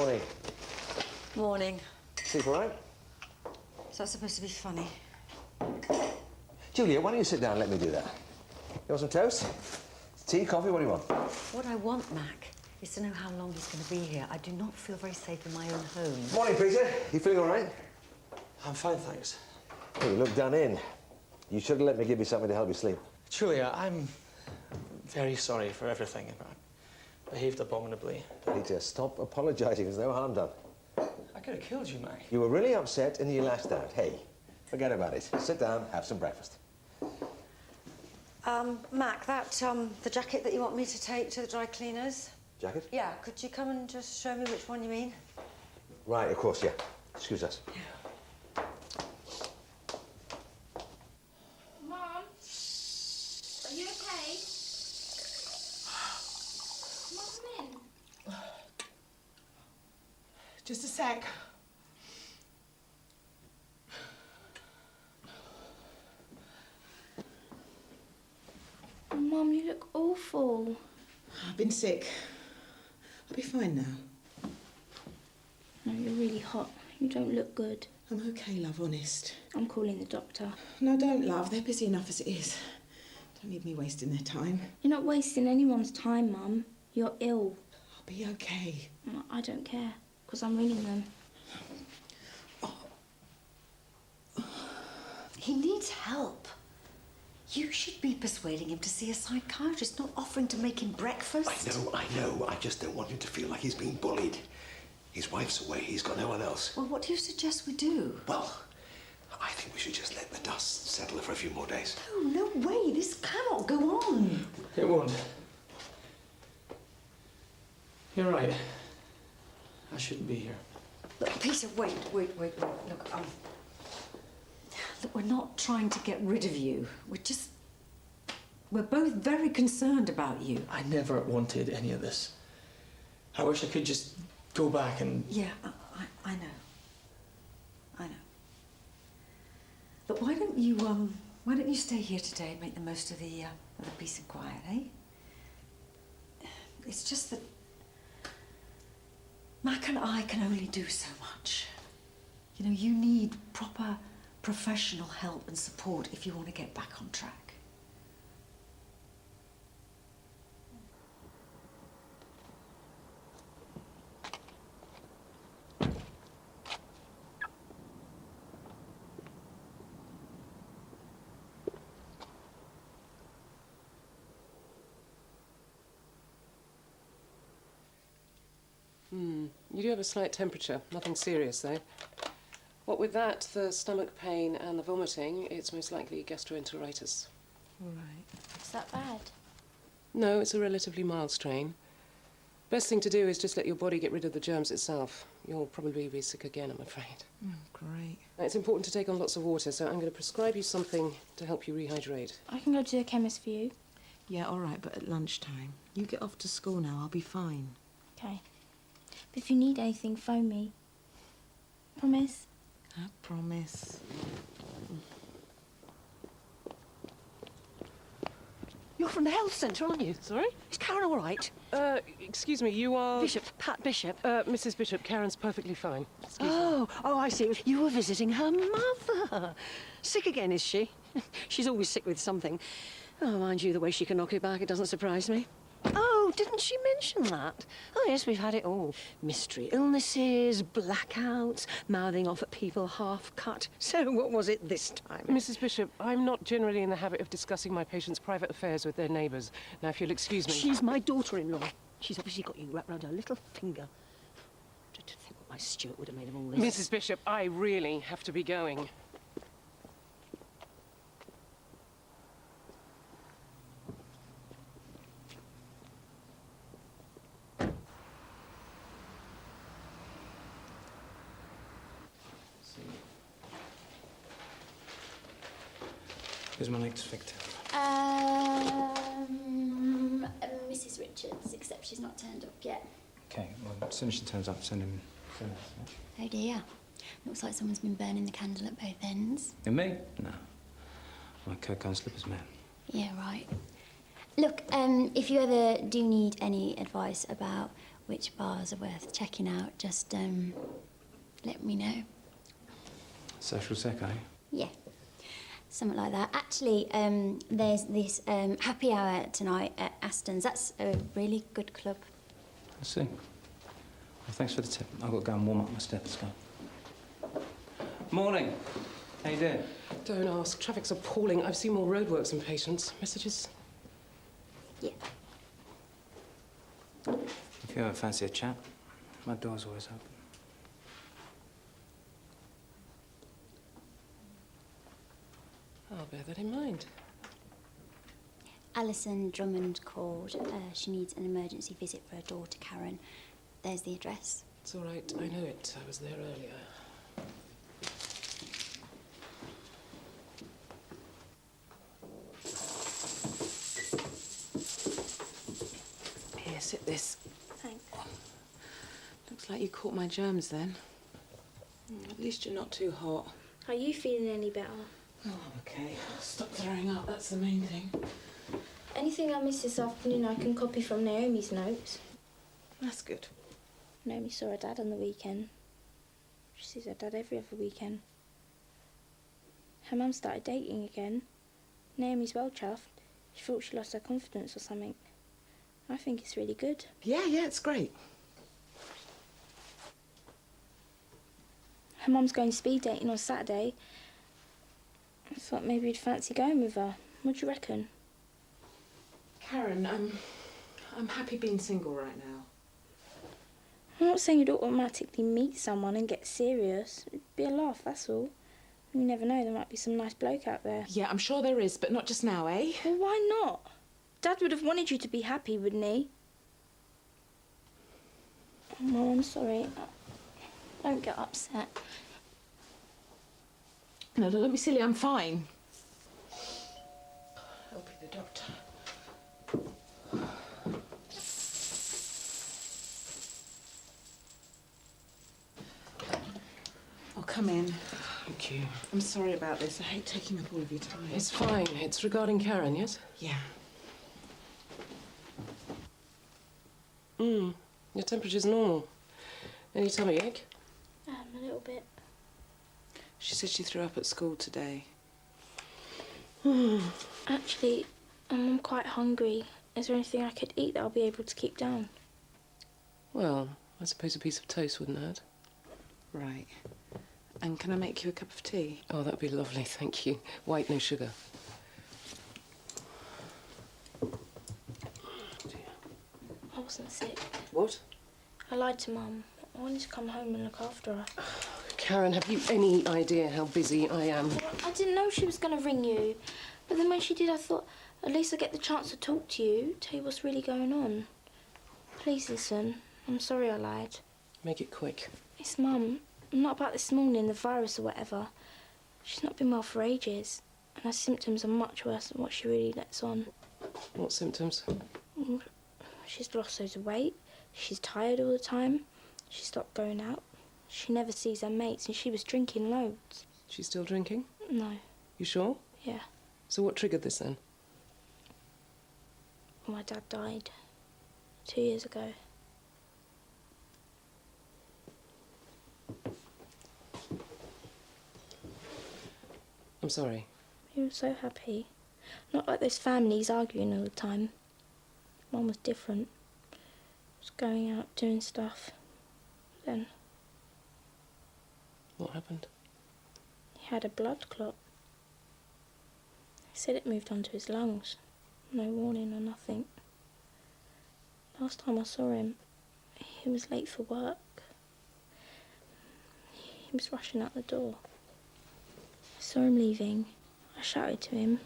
Morning. Morning. Sleep all right? Is that supposed to be funny? Julia, why don't you sit down and let me do that? You want some toast? Tea, coffee, what do you want? What I want, Mac, is to know how long he's going to be here. I do not feel very safe in my own home. Morning, Peter. You feeling all right? I'm fine, thanks. Oh, you look done in. You should have let me give you something to help you sleep. Julia, I'm very sorry for everything. I behaved abominably. Peter, stop apologising. There's no harm done. I could have killed you, Mac. You were really upset and you lashed out. Hey, forget about it. Sit down, have some breakfast. Mac, the jacket that you want me to take to the dry cleaners? Jacket? Yeah, could you come and just show me which one you mean? Right, of course, yeah. Excuse us. Yeah. Mom, are you okay? Come in. Just a sec. Mum, you look awful. I've been sick. I'll be fine now. No, you're really hot. You don't look good. I'm okay, love, honest. I'm calling the doctor. No, don't, love. They're busy enough as it is. Don't need me wasting their time. You're not wasting anyone's time, Mum. You're ill. I'll be okay. I don't care, because I'm ringing them. He needs help. You should be persuading him to see a psychiatrist, not offering to make him breakfast. I know. I just don't want him to feel like he's being bullied. His wife's away. He's got no one else. Well, what do you suggest we do? Well, I think we should just let the dust settle for a few more days. No way. This cannot go on. It won't. You're right. I shouldn't be here. Look, Peter, wait. Look, look, we're not trying to get rid of you. We're both very concerned about you. I never wanted any of this. I wish I could just go back and... Yeah, I know. I know. Look, why don't you stay here today and make the most of the peace and quiet, eh? It's just that Mac and I can only do so much. You know, you need proper professional help and support if you want to get back on track. You do have a slight temperature, nothing serious though. What with that, the stomach pain and the vomiting, it's most likely gastroenteritis. All right. Is that bad? No, it's a relatively mild strain. Best thing to do is just let your body get rid of the germs itself. You'll probably be sick again, I'm afraid. Oh, great. Now, it's important to take on lots of water, so I'm going to prescribe you something to help you rehydrate. I can go to the chemist for you. Yeah, all right, but at lunchtime. You get off to school now. I'll be fine. Okay. But if you need anything, phone me. Promise? I promise. You're from the health centre, aren't you? Sorry? Is Karen all right? Excuse me, you are... Bishop, Pat Bishop. Mrs. Bishop, Karen's perfectly fine. Excuse me. Oh, I see. You were visiting her mother. Sick again, is she? She's always sick with something. Oh, mind you, the way she can knock it back, it doesn't surprise me. Oh, didn't she mention that? Oh, yes, we've had it all. Mystery illnesses, blackouts, mouthing off at people half-cut. So what was it this time? Mrs. Bishop, I'm not generally in the habit of discussing my patients' private affairs with their neighbours. Now, if you'll excuse me... She's my daughter-in-law. She's obviously got you wrapped round her little finger. To think what my Stuart would have made of all this. Mrs. Bishop, I really have to be going. Who's my next victim? Mrs. Richards, except she's not turned up yet. Okay, well, as soon as she turns up, send him... Oh dear. Looks like someone's been burning the candle at both ends. And me? No. My Kirk on slippers, man. Yeah, right. Look, if you ever do need any advice about which bars are worth checking out, just let me know. Social sec, eh? Yeah, something like that. Actually, there's this happy hour tonight at Aston's. That's a really good club. I see. Well, thanks for the tip. I've got to go and warm up my stethoscope. Morning. How you doing? Don't ask. Traffic's appalling. I've seen more roadworks than patients. Messages? Yeah. If you ever fancy a chat, my door's always open. I'll bear that in mind. Alison Drummond called. She needs an emergency visit for her daughter, Karen. There's the address. It's all right. I know it. I was there earlier. Here, sit this. Thanks. Looks like you caught my germs then. At least you're not too hot. Are you feeling any better? Oh, I'm okay. Stop throwing up, that's the main thing. Anything I missed this afternoon I can copy from Naomi's notes. That's good. Naomi saw her dad on the weekend. She sees her dad every other weekend. Her mum started dating again. Naomi's well chuffed. She thought she lost her confidence or something. I think it's really good. Yeah, it's great. Her mum's going speed dating on Saturday. I thought maybe you'd fancy going with her. What do you reckon? Karen, I'm happy being single right now. I'm not saying you'd automatically meet someone and get serious. It'd be a laugh, that's all. You never know, there might be some nice bloke out there. Yeah, I'm sure there is, but not just now, eh? Well, why not? Dad would have wanted you to be happy, wouldn't he? Oh, I'm sorry. Don't get upset. No, don't be silly, I'm fine. I'll be the doctor. Oh, come in. Thank you. I'm sorry about this. I hate taking up all of your time. It's fine. It's regarding Karen, yes? Yeah. Your temperature's normal. Any tummy ache? A little bit. She said she threw up at school today. Actually, I'm quite hungry. Is there anything I could eat that I'll be able to keep down? Well, I suppose a piece of toast wouldn't hurt. Right. And can I make you a cup of tea? Oh, that'd be lovely, thank you. White, no sugar. I wasn't sick. What? I lied to Mum. I wanted to come home and look after her. Karen, have you any idea how busy I am? Well, I didn't know she was going to ring you. But then when she did, I thought, at least I get the chance to talk to you, tell you what's really going on. Please listen. I'm sorry I lied. Make it quick. It's Mum. Not about this morning, the virus or whatever. She's not been well for ages. And her symptoms are much worse than what she really lets on. What symptoms? She's lost loads of weight. She's tired all the time. She stopped going out. She never sees her mates, and she was drinking loads. She's still drinking? No. You sure? Yeah. So what triggered this then? My dad died 2 years ago. I'm sorry. He was so happy. Not like those families arguing all the time. Mum was different. Was going out, doing stuff. Then What happened? he had a blood clot. They said it moved onto his lungs. No warning or nothing. Last time I saw him, he was late for work. He was rushing out the door. I saw him leaving. I shouted to him,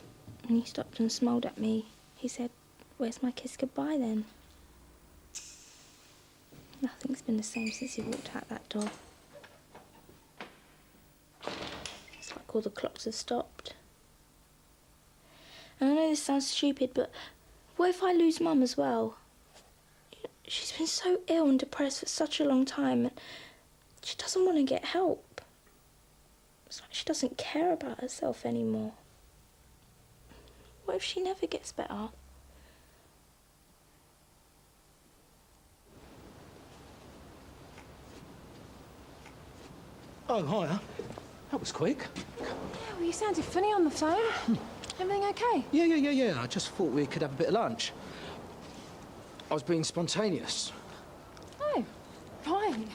and he stopped and smiled at me. He said, "Where's my kiss goodbye then?" Nothing's been the same since he walked out that door. It's like all the clocks have stopped. And I know this sounds stupid, but what if I lose Mum as well? She's been so ill and depressed for such a long time, and she doesn't want to get help. It's like she doesn't care about herself anymore. What if she never gets better? Oh, hiya. That was quick. Yeah, well, you sounded funny on the phone. Everything okay? Yeah. I just thought we could have a bit of lunch. I was being spontaneous. Oh, fine.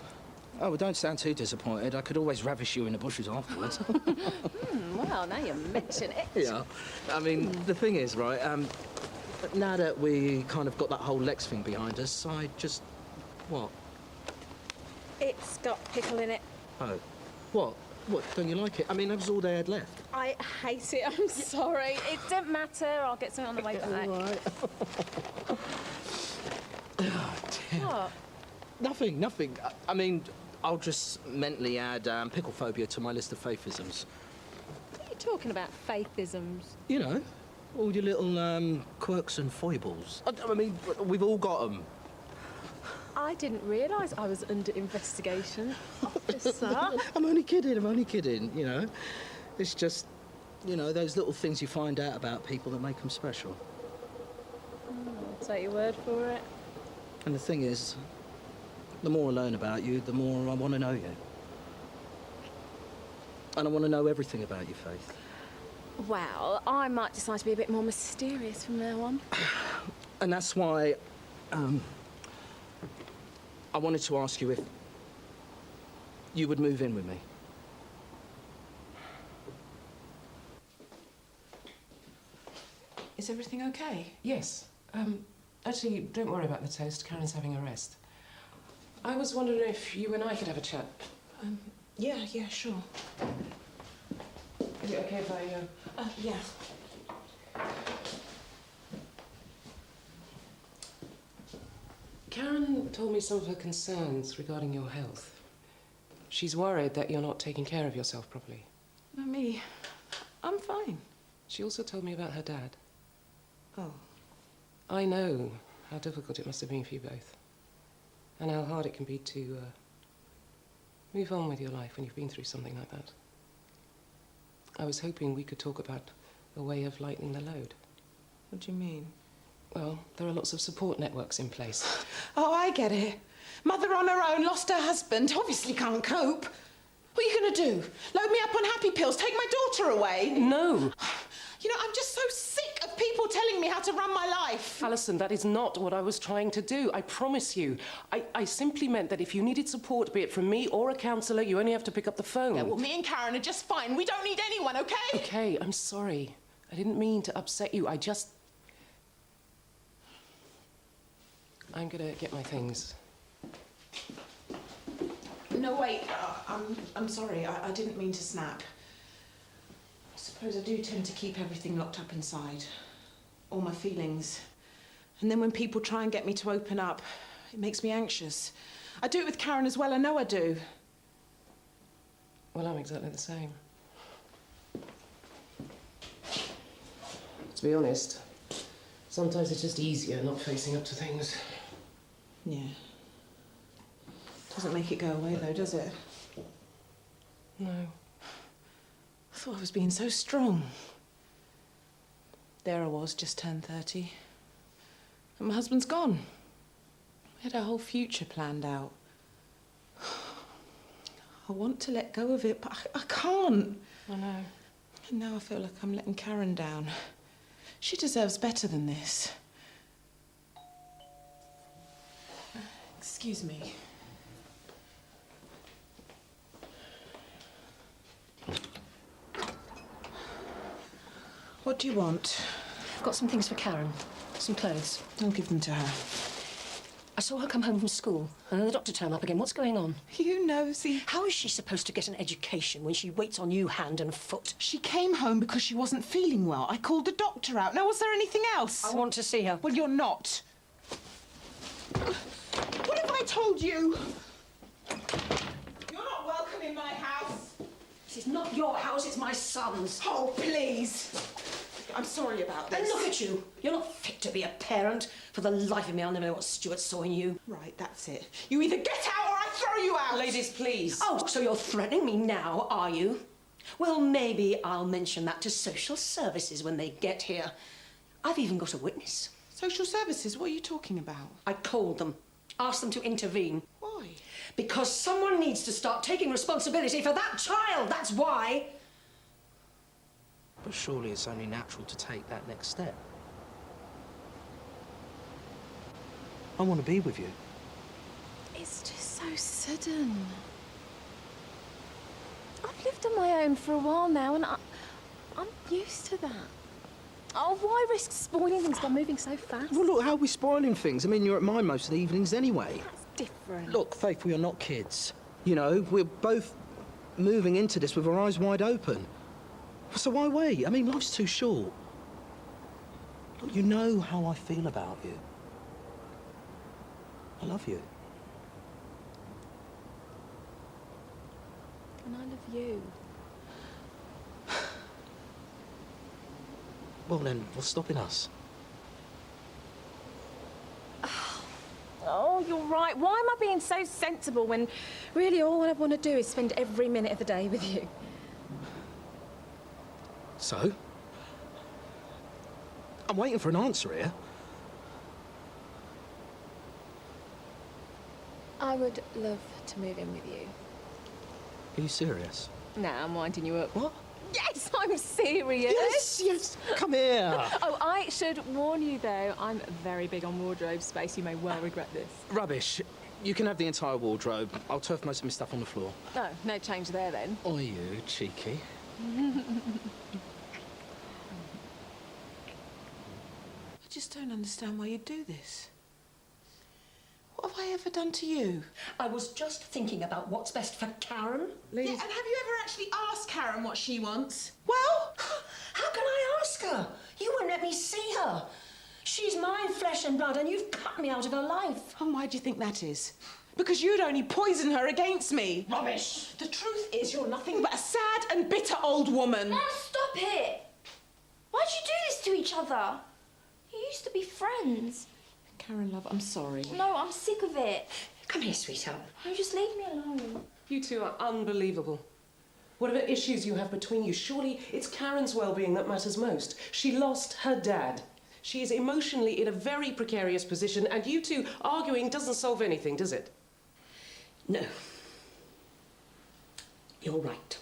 Oh, well, don't sound too disappointed. I could always ravish you in the bushes afterwards. Well, now you mention it. Yeah. I mean, the thing is, right, now that we kind of got that whole Lex thing behind us, I just... What? It's got pickle in it. Oh. What? What, don't you like it? I mean, that was all they had left. I hate it, I'm sorry. It don't matter, I'll get something on the way back. All right. Oh, dear. What? Nothing. I mean, I'll just mentally add pickle phobia to my list of faithisms. What are you talking about, faithisms? You know, all your little quirks and foibles. I mean, we've all got them. I didn't realise I was under investigation, officer. I'm only kidding, you know. It's just, you know, those little things you find out about people that make them special. I'll take your word for it. And the thing is, the more I learn about you, the more I want to know you. And I want to know everything about you, Faith. Well, I might decide to be a bit more mysterious from now on. And that's why I wanted to ask you if you would move in with me. Is everything okay? Yes. Actually, don't worry about the toast. Karen's having a rest. I was wondering if you and I could have a chat. Yeah, sure. Is it okay if I... Yeah. Karen told me some of her concerns regarding your health. She's worried that you're not taking care of yourself properly. Me, I'm fine. She also told me about her dad. Oh. I know how difficult it must have been for you both. And how hard it can be to move on with your life when you've been through something like that. I was hoping we could talk about a way of lightening the load. What do you mean? Well, there are lots of support networks in place. Oh, I get it. Mother on her own, lost her husband, obviously can't cope. What are you going to do? Load me up on happy pills, take my daughter away? No. You know, I'm just so sick of people telling me how to run my life. Alison, that is not what I was trying to do. I promise you. I simply meant that if you needed support, be it from me or a counsellor, you only have to pick up the phone. Yeah, well, me and Karen are just fine. We don't need anyone, okay? Okay, I'm sorry. I didn't mean to upset you. I'm gonna get my things. No, wait. I'm sorry. I didn't mean to snap. I suppose I do tend to keep everything locked up inside. All my feelings. And then when people try and get me to open up, it makes me anxious. I do it with Karen as well. I know I do. Well, I'm exactly the same. To be honest, sometimes it's just easier not facing up to things. Yeah. Doesn't make it go away, though, does it? No. I thought I was being so strong. There I was, just turned 30. And my husband's gone. We had our whole future planned out. I want to let go of it, but I can't. I know. And now I feel like I'm letting Karen down. She deserves better than this. Excuse me. What do you want? I've got some things for Karen. Some clothes. I'll give them to her. I saw her come home from school, and then the doctor turned up again. What's going on? You nosy. How is she supposed to get an education when she waits on you hand and foot? She came home because she wasn't feeling well. I called the doctor out. Now, was there anything else? I want to see her. Well, you're not. What have I told you? You're not welcome in my house. This is not your house, it's my son's. Oh, please. I'm sorry about this. And look at you. You're not fit to be a parent. For the life of me, I'll never know what Stuart saw in you. Right, that's it. You either get out or I throw you out. Ladies, please. Oh, so you're threatening me now, are you? Well, maybe I'll mention that to social services when they get here. I've even got a witness. Social services? What are you talking about? I called them. Asked them to intervene. Why? Because someone needs to start taking responsibility for that child, that's why. But surely it's only natural to take that next step. I want to be with you. It's just so sudden. I've lived on my own for a while now, and I'm used to that. Oh, why risk spoiling things by moving so fast? Well, look, how are we spoiling things? I mean, you're at mine most of the evenings anyway. That's different. Look, Faith, we are not kids. You know, we're both moving into this with our eyes wide open. So why wait? I mean, life's too short. Look, you know how I feel about you. I love you. And I love you. Well then, what's stopping us? Oh, you're right. Why am I being so sensible when really all I want to do is spend every minute of the day with you? So? I'm waiting for an answer here. I would love to move in with you. Are you serious? Nah, I'm winding you up. What? Yes, I'm serious. Yes, yes. Come here. Oh, I should warn you, though, I'm very big on wardrobe space. You may well regret this. Rubbish. You can have the entire wardrobe. I'll turf most of my stuff on the floor. No, no change there, then. Oh, you cheeky. I just don't understand why you do this. What have I ever done to you? I was just thinking about what's best for Karen. Yeah, and have you ever actually asked Karen what she wants? Well, how can I ask her? You won't let me see her. She's my flesh and blood, and you've cut me out of her life. And why do you think that is? Because you'd only poison her against me. Rubbish. The truth is you're nothing but But a sad and bitter old woman. Now stop it! Why'd you do this to each other? You used to be friends. Karen, love, I'm sorry. No, I'm sick of it. Come here, sweetheart. No, just leave me alone. You two are unbelievable. Whatever issues you have between you, surely it's Karen's well-being that matters most. She lost her dad. She is emotionally in a very precarious position, and you two arguing doesn't solve anything, does it? No. You're right.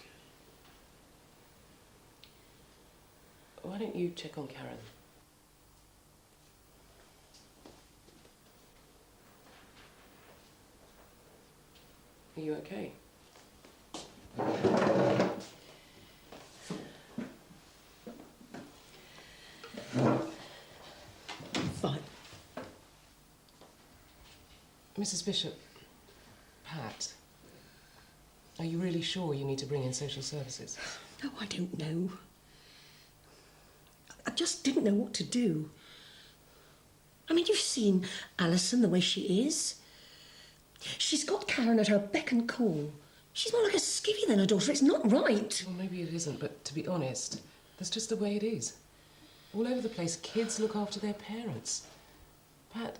Why don't you check on Karen? Are you okay? Fine. Mrs. Bishop, Pat, are you really sure you need to bring in social services? No, I don't know. I just didn't know what to do. I mean, you've seen Alison, the way she is. She's got Karen at her beck and call. She's more like a skivvy than a daughter. It's not right. Well, maybe it isn't, but to be honest, that's just the way it is. All over the place, kids look after their parents. Pat,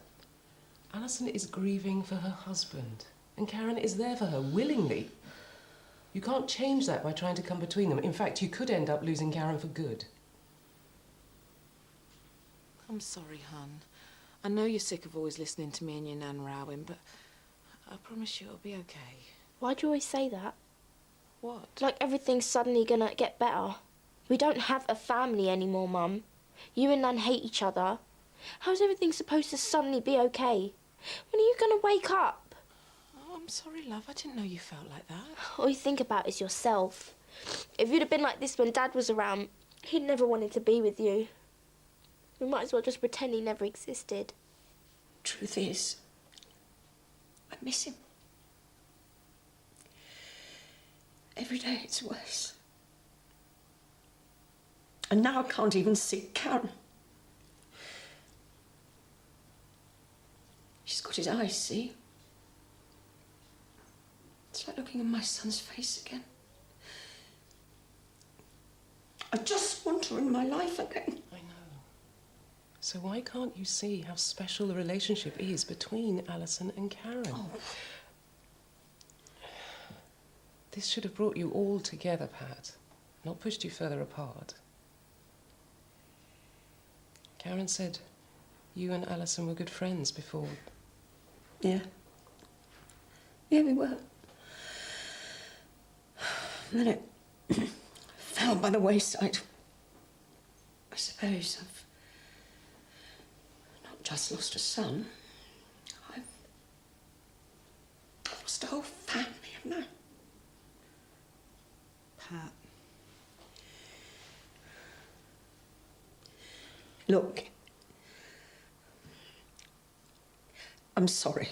Alison is grieving for her husband, and Karen is there for her, willingly. You can't change that by trying to come between them. In fact, you could end up losing Karen for good. I'm sorry, hon. I know you're sick of always listening to me and your nan rowing, but I promise you it'll be okay. Why do you always say that? What? Like everything's suddenly gonna get better. We don't have a family anymore, Mum. You and Nan hate each other. How's everything supposed to suddenly be okay? When are you gonna wake up? Oh, I'm sorry, love. I didn't know you felt like that. All you think about is yourself. If you'd have been like this when Dad was around, he'd never wanted to be with you. We might as well just pretend he never existed. Truth is, I miss him. Every day it's worse. And now I can't even see Karen. She's got his eyes, see? It's like looking in my son's face again. I just want her in my life again. I know. So why can't you see how special the relationship is between Alison and Karen? Oh. This should have brought you all together, Pat, not pushed you further apart. Karen said you and Alison were good friends before. Yeah. Yeah, we were. And then it fell by the wayside. I suppose I've not just lost a son, I've lost a whole family, haven't I? Pat. Look, I'm sorry.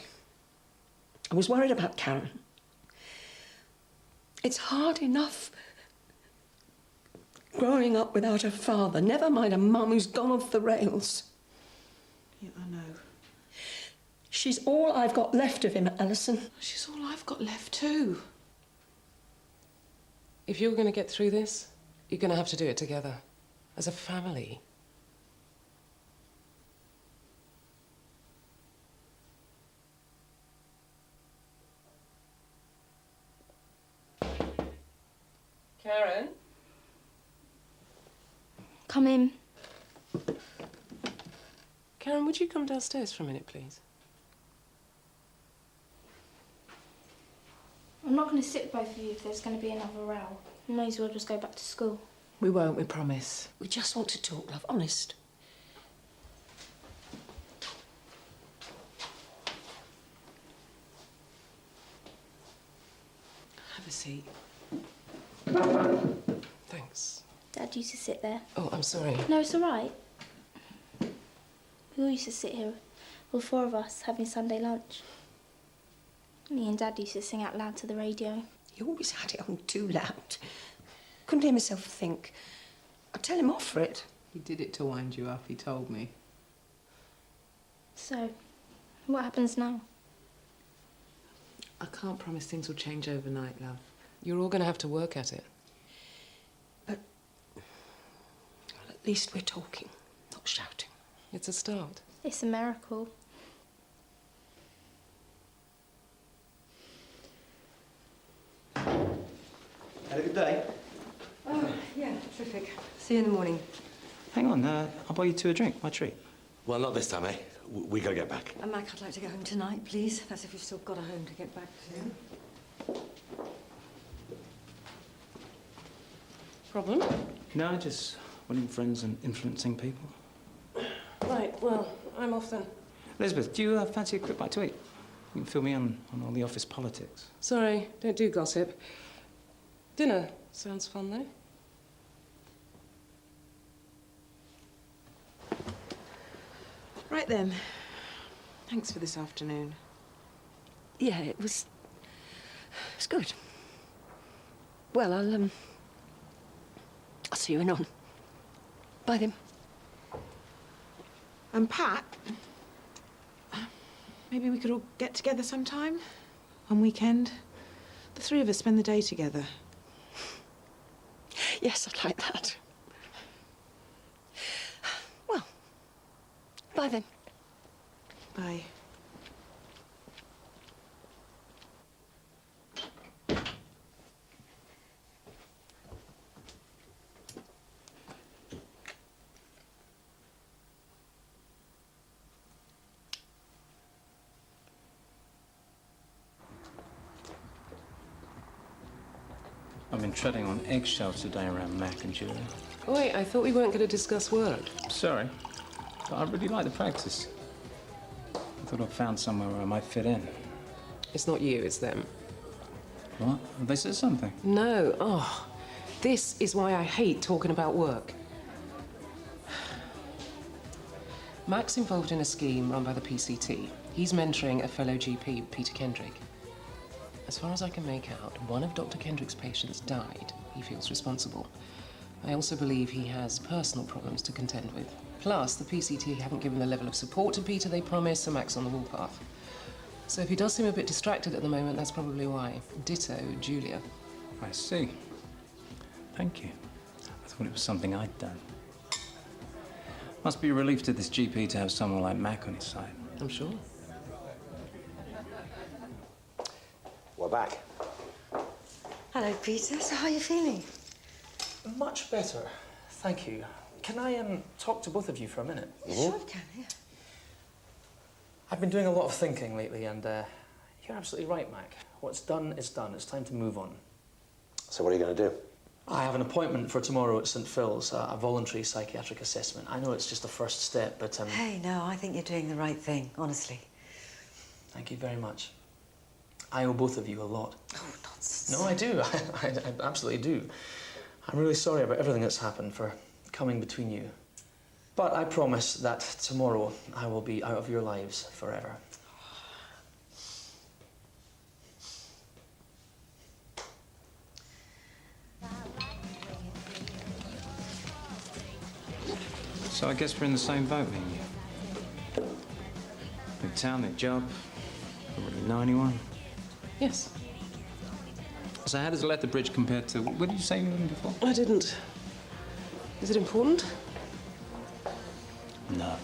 I was worried about Karen. It's hard enough growing up without a father, never mind a mum who's gone off the rails. Yeah, I know. She's all I've got left of him, Alison. She's all I've got left too. If you're going to get through this, you're going to have to do it together, as a family. Karen? Come in. Karen, would you come downstairs for a minute, please? I'm not going to sit with both of you if there's going to be another row. You may as well just go back to school. We won't, we promise. We just want to talk, love, honest. Have a seat. Thanks. Dad used to sit there. Oh, I'm sorry. No, it's all right. We all used to sit here, all four of us, having Sunday lunch. Me and Dad used to sing out loud to the radio. He always had it on too loud. Couldn't hear myself think. I'd tell him off for it. He did it to wind you up, he told me. So, what happens now? I can't promise things will change overnight, love. You're all going to have to work at it. But well, at least we're talking, not shouting. It's a start. It's a miracle. Had a good day? Oh, yeah, terrific. See you in the morning. Hang on, I'll buy you two a drink, my treat. Well, not this time, eh? We gotta get back. And Mac, I'd like to get home tonight, please. That's if you've still got a home to get back to. Problem? No, just winning friends and influencing people. Right, well, I'm off then. Elizabeth, do you fancy a quick bite to eat? You can fill me on all the office politics. Sorry, don't do gossip. Dinner sounds fun, though. Right then. Thanks for this afternoon. Yeah, it was good. Well, I'll see you in on. Bye then. And Pat, maybe we could all get together sometime? One weekend? The three of us spend the day together. Yes, I'd like that. Well, bye then. Bye. I've been treading on eggshells today around Mac and Julia. Wait, I thought we weren't going to discuss work. Sorry, but I really like the practice. I thought I'd found somewhere where I might fit in. It's not you, it's them. What? Have they said something? No. Oh, this is why I hate talking about work. Mac's involved in a scheme run by the PCT. He's mentoring a fellow GP, Peter Kendrick. As far as I can make out, one of Dr. Kendrick's patients died. He feels responsible. I also believe he has personal problems to contend with. Plus, the PCT haven't given the level of support to Peter they promised, so Mac's on the warpath. So if he does seem a bit distracted at the moment, that's probably why. Ditto, Julia. I see. Thank you. I thought it was something I'd done. Must be a relief to this GP to have someone like Mac on his side. I'm sure. We're back. Hello, Peter. So how are you feeling? Much better, thank you. Can I talk to both of you for a minute? Sure, I can, yeah. I've been doing a lot of thinking lately, and You're absolutely right, Mac. What's done is done. It's time to move on. So what are you going to do? I have an appointment for tomorrow at St Phil's, a voluntary psychiatric assessment. I know it's just a first step, but... Hey, no, I think you're doing the right thing, honestly. Thank you very much. I owe both of you a lot. Oh, nonsense. No, I do. I absolutely do. I'm really sorry about everything that's happened, for coming between you. But I promise that tomorrow I will be out of your lives forever. So I guess we're in the same boat, me and you. New town, new job. Don't really know anyone. Yes. So how does Lethbridge compare to... What did you say you were living before? I didn't. Is it important? No.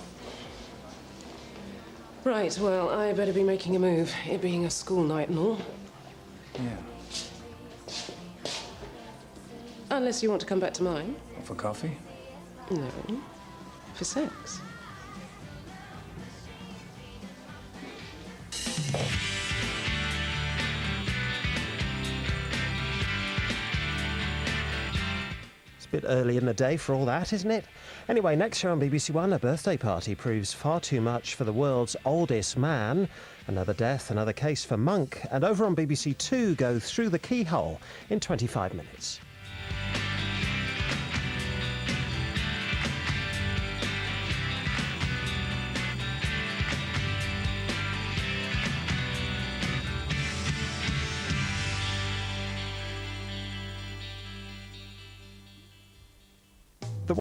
Right, well, I better be making a move. It being a school night and all. Yeah. Unless you want to come back to mine. For coffee? No. For sex. It's a bit early in the day for all that, isn't it? Anyway, next year on BBC1, a birthday party proves far too much for the world's oldest man. Another death, another case for Monk. And over on BBC2, go through the keyhole in 25 minutes.